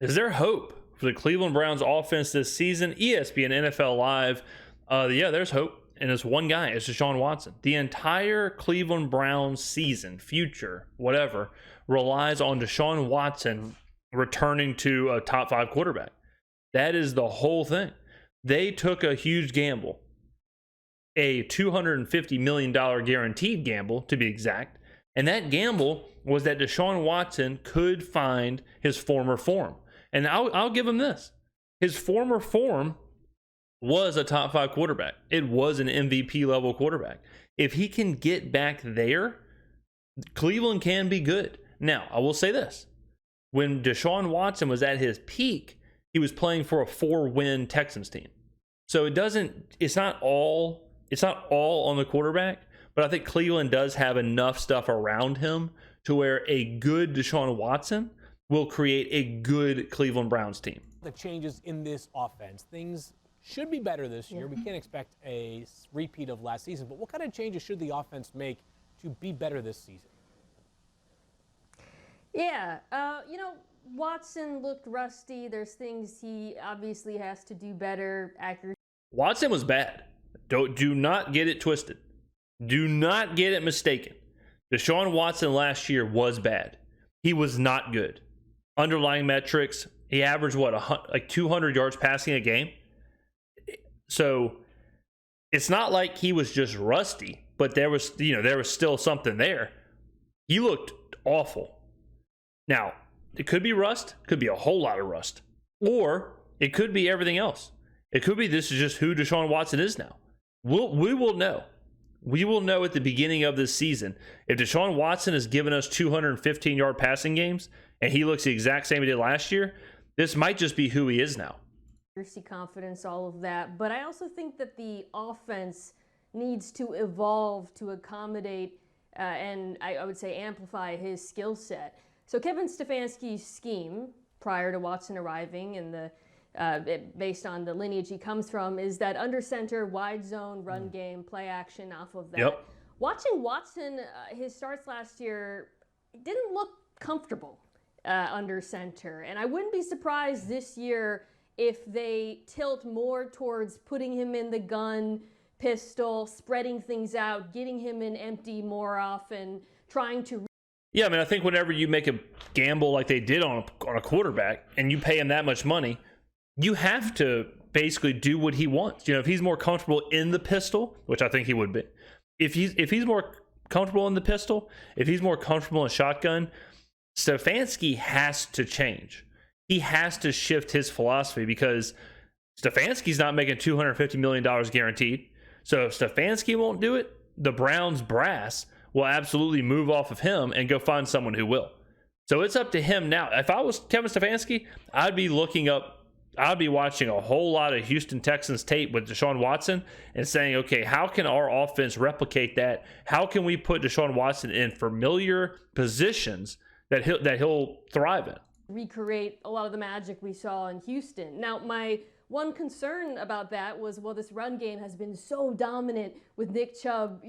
Is there hope for the Cleveland Browns offense this season? ESPN NFL Live. Yeah, there's hope. And it's one guy. It's Deshaun Watson. The entire Cleveland Browns season, future, whatever, relies on Deshaun Watson returning to a top 5 quarterback. That is the whole thing. They took a huge gamble, a $250 million guaranteed gamble to be exact. And that gamble was that Deshaun Watson could find his former form. And I'll give him this. His former form was a top 5 quarterback. It was an MVP level quarterback. If he can get back there, Cleveland can be good. Now, I will say this. When Deshaun Watson was at his peak, he was playing for a 4-win Texans team. So it's not all on the quarterback, but I think Cleveland does have enough stuff around him to where a good Deshaun Watson will create a good Cleveland Browns team. The changes in this offense, things should be better this year. We can't expect a repeat of last season, but what kind of changes should the offense make to be better this season? Yeah, Watson looked rusty. There's things he obviously has to do better. Accuracy. Watson was bad. Do not get it twisted. Do not get it mistaken. Deshaun Watson last year was bad. He was not good. Underlying metrics, he averaged like 200 yards passing a game. So it's not like he was just rusty, but there was still something there. He looked awful. Now, it could be rust, could be a whole lot of rust, or it could be everything else. It could be this is just who Deshaun Watson is now. We will know. We will know at the beginning of this season if Deshaun Watson has given us 215-yard passing games and he looks the exact same he did last year. This might just be who he is now. Confidence, all of that. But I also think that the offense needs to evolve to accommodate and I would say amplify his skill set. So Kevin Stefanski's scheme prior to Watson arriving and based on the lineage he comes from is that under center, wide zone, run game, play action off of that. Yep. Watching Watson, his starts last year didn't look comfortable under center. And I wouldn't be surprised this year if they tilt more towards putting him in the gun, pistol, spreading things out, getting him in empty more often, trying to... Yeah, I mean, I think whenever you make a gamble like they did on a quarterback and you pay him that much money, you have to basically do what he wants. If he's more comfortable in the pistol, which I think he would be, if he's more comfortable in the pistol, if he's more comfortable in shotgun, Stefanski has to change. He has to shift his philosophy because Stefanski's not making $250 million guaranteed. So if Stefanski won't do it, the Browns brass will absolutely move off of him and go find someone who will. So it's up to him now. If I was Kevin Stefanski, I'd be watching a whole lot of Houston Texans tape with Deshaun Watson and saying, okay, how can our offense replicate that? How can we put Deshaun Watson in familiar positions that he'll thrive in? Recreate a lot of the magic we saw in Houston. Now, my one concern about that was, this run game has been so dominant with Nick Chubb,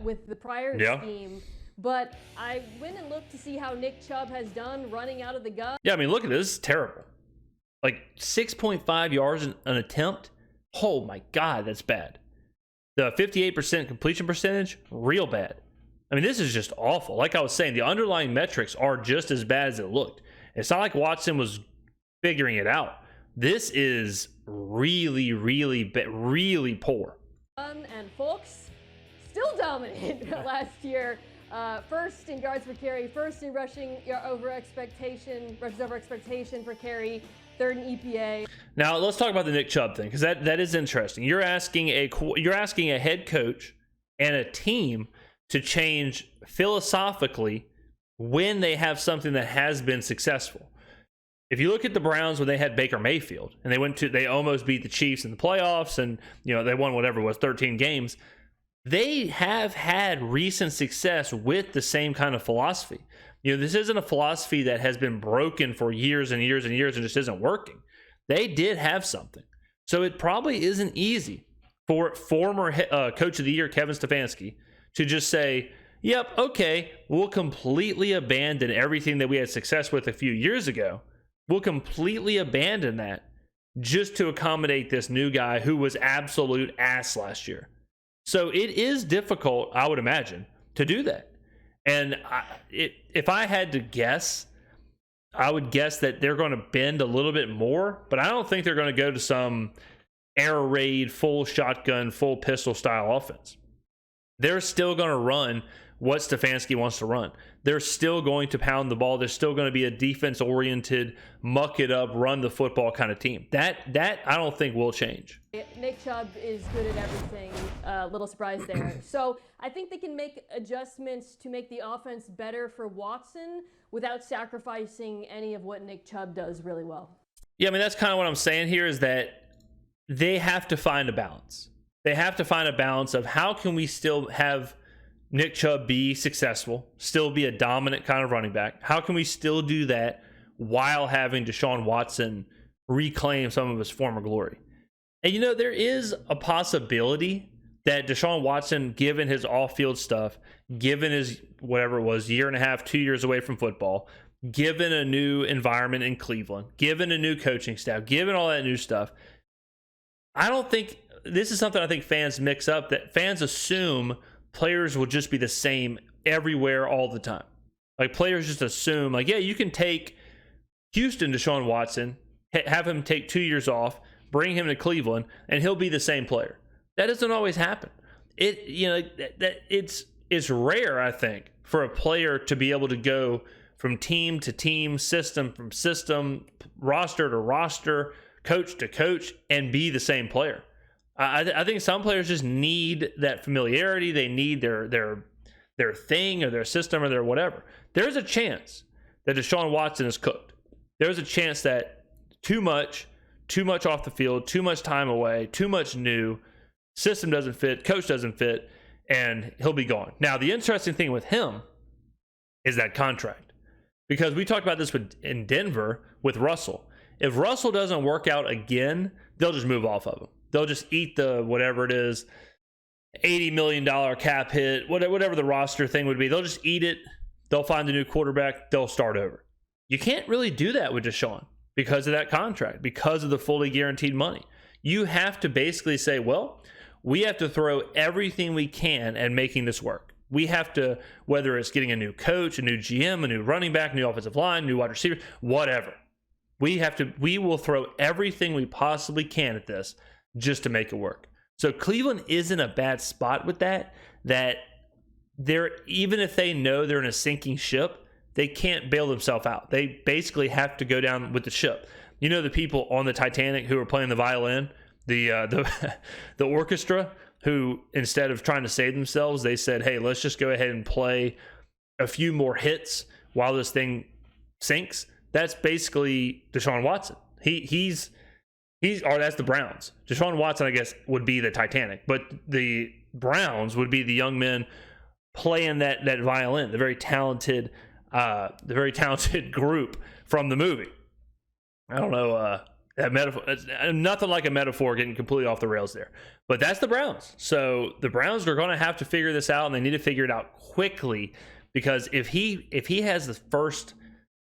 with the prior scheme. But I went and looked to see how Nick Chubb has done running out of the gun. Yeah, I mean, look at this. This is terrible. Like 6.5 yards an attempt. Oh my God, that's bad. The 58% completion percentage, real bad. I mean, this is just awful. Like I was saying, the underlying metrics are just as bad as it looked. It's not like Watson was figuring it out. This is really, really bad, really poor. And folks, still dominant last year. First in yards per carry, first in rushes over expectation per carry, third in EPA. Now let's talk about the Nick Chubb thing because that is interesting. You're asking a head coach and a team to change philosophically when they have something that has been successful. If you look at the Browns when they had Baker Mayfield and they almost beat the Chiefs in the playoffs and they won whatever it was 13 games, they have had recent success with the same kind of philosophy. This isn't a philosophy that has been broken for years and years and years and just isn't working. They did have something. So it probably isn't easy for former Coach of the Year Kevin Stefanski to just say, yep, okay, we'll completely abandon everything that we had success with a few years ago. will completely abandon that just to accommodate this new guy who was absolute ass last year. So it is difficult, I would imagine, to do that. And if I had to guess, I would guess that they're going to bend a little bit more, but I don't think they're going to go to some air raid, full shotgun, full pistol style offense. They're still going to run what Stefanski wants to run. They're still going to pound the ball. They're still going to be a defense-oriented, muck it up, run the football kind of team. That I don't think will change. Nick Chubb is good at everything. Little surprise there. So I think they can make adjustments to make the offense better for Watson without sacrificing any of what Nick Chubb does really well. Yeah, I mean, that's kind of what I'm saying here is that they have to find a balance. They have to find a balance of how can we still have Nick Chubb be successful, still be a dominant kind of running back? How can we still do that while having Deshaun Watson reclaim some of his former glory? And, you know, there is a possibility that Deshaun Watson, given his off-field stuff, given his, whatever it was, year and a half, 2 years away from football, given a new environment in Cleveland, given a new coaching staff, given all that new stuff, I don't think, this is something I think fans mix up, that fans assume players will just be the same everywhere all the time. Like, players just assume, like, yeah, you can take Houston Deshaun Watson, have him take 2 years off, bring him to Cleveland, and he'll be the same player. That doesn't always happen. It's rare, I think, for a player to be able to go from team to team, system from system, roster to roster, coach to coach, and be the same player. I think some players just need that familiarity. They need their thing or their system or their whatever. There's a chance that Deshaun Watson is cooked. There's a chance that too much off the field, too much time away, too much new, system doesn't fit, coach doesn't fit, and he'll be gone. Now, the interesting thing with him is that contract. Because we talked about this in Denver with Russell. If Russell doesn't work out again, they'll just move off of him. They'll just eat the, whatever it is, $80 million cap hit, whatever the roster thing would be. They'll just eat it. They'll find a new quarterback. They'll start over. You can't really do that with Deshaun because of that contract, because of the fully guaranteed money. You have to basically say, well, we have to throw everything we can at making this work. We have to, whether it's getting a new coach, a new GM, a new running back, new offensive line, new wide receiver, whatever. We will throw everything we possibly can at this just to make it work. So Cleveland is in a bad spot with that they're, even if they know they're in a sinking ship, they can't bail themselves out. They basically have to go down with the ship. You know, the people on the Titanic who are playing the violin, the orchestra, who instead of trying to save themselves, they said, hey, let's just go ahead and play a few more hits while this thing sinks. That's basically Deshaun Watson. He's or that's the Browns. Deshaun Watson, I guess, would be the Titanic, but the Browns would be the young men playing that violin, the very talented group from the movie. I don't know that metaphor. Nothing like a metaphor getting completely off the rails there, but that's the Browns. So the Browns are going to have to figure this out, and they need to figure it out quickly, because if he has the first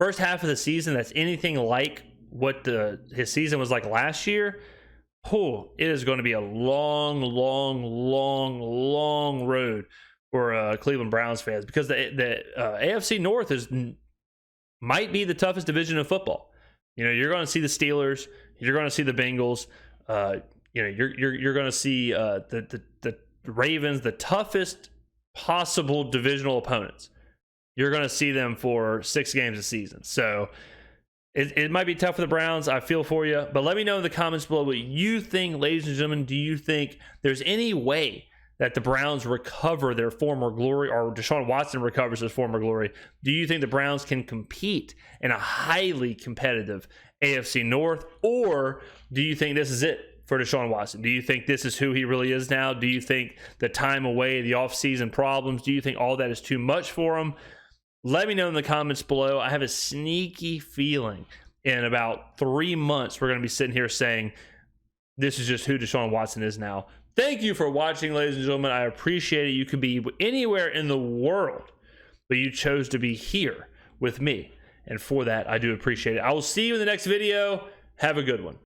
half of the season that's anything like what his season was like last year, it is going to be a long road for Cleveland Browns fans, because the AFC North might be the toughest division in football. You know, you're going to see the Steelers, you're going to see the Bengals, you're going to see the Ravens, the toughest possible divisional opponents. You're going to see them for 6 games a season. So it might be tough for the Browns. I feel for you. But let me know in the comments below what you think, ladies and gentlemen. Do you think there's any way that the Browns recover their former glory, or Deshaun Watson recovers his former glory? Do you think the Browns can compete in a highly competitive AFC North? Or do you think this is it for Deshaun Watson? Do you think this is who he really is now? Do you think the time away, the offseason problems, do you think all that is too much for him? Let me know in the comments below. I have a sneaky feeling in about 3 months we're going to be sitting here saying this is just who Deshaun Watson is now. Thank you for watching, ladies and gentlemen. I appreciate it. You could be anywhere in the world, but you chose to be here with me And for that, I do appreciate it. I will see you in the next video. Have a good one.